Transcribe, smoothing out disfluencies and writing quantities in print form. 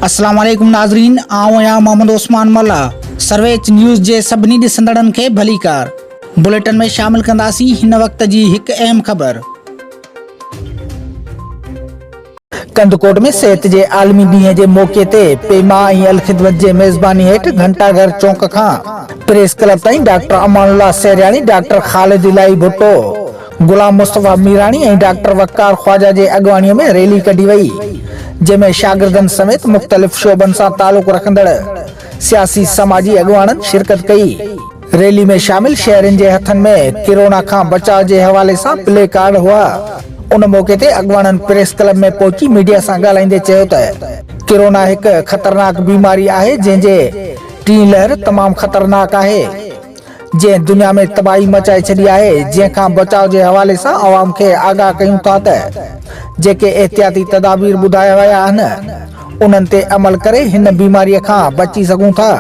अस्सलाम वालेकुम नाज़रीन, आऊं आहियां मोहम्मद उस्मान मल्ला। सर्वेच न्यूज़ जे सभिनी ॾिसंदड़नि खे भलीकार। बुलेटिन में शामिल कंदासीं हिन वक्त जी हिकु अहम ख़बर। कंदकोट में सेहत जे आलमी ॾींहं जे मौक़े ते पेमा ऐं अल ख़िदमत जे मेज़बानी हेठि घंटाघर चौक खां प्रेस क्लब ताईं डॉक्टर अमानुल्लाह सहरियाणी, डॉक्टर ख़ालिद इलाही भुट्टो, गुलाम मुस्तफ़ा मीरानी ऐं डॉक्टर वक़ार ख्वाजा जे अॻवानीअ में रैली कढी वई, जंहिंमें शागिर्दनि समेत मुख़्तलिफ़ शोबनि सां तालुक़ रखंदड़ सियासी समाजी अॻवाननि शिरकत कई। रैली में शामिल शहरियुनि जे हथनि में किरोना खां बचाव जे हवाले सां प्ले कार्ड हुआ। उन मौक़े ते अॻवाननि प्रेस क्लब में पहुची मीडिया सां ॻाल्हाईंदे चयो त किरोना हिकु ख़तरनाक बीमारी आहे, जंहिंजे टीं लहर तमामु ख़तरनाक आहे, जंहिं दुनिया में तबाही मचाए छॾी आहे। जंहिंखां बचाव जे हवाले सां अवाम खे आगाह कयूं था त जेके एहतियाती तदाबीर ॿुधाया विया आहिनि उन्हनि ते अमल करे हिन बीमारीअ खां बची सघूं था।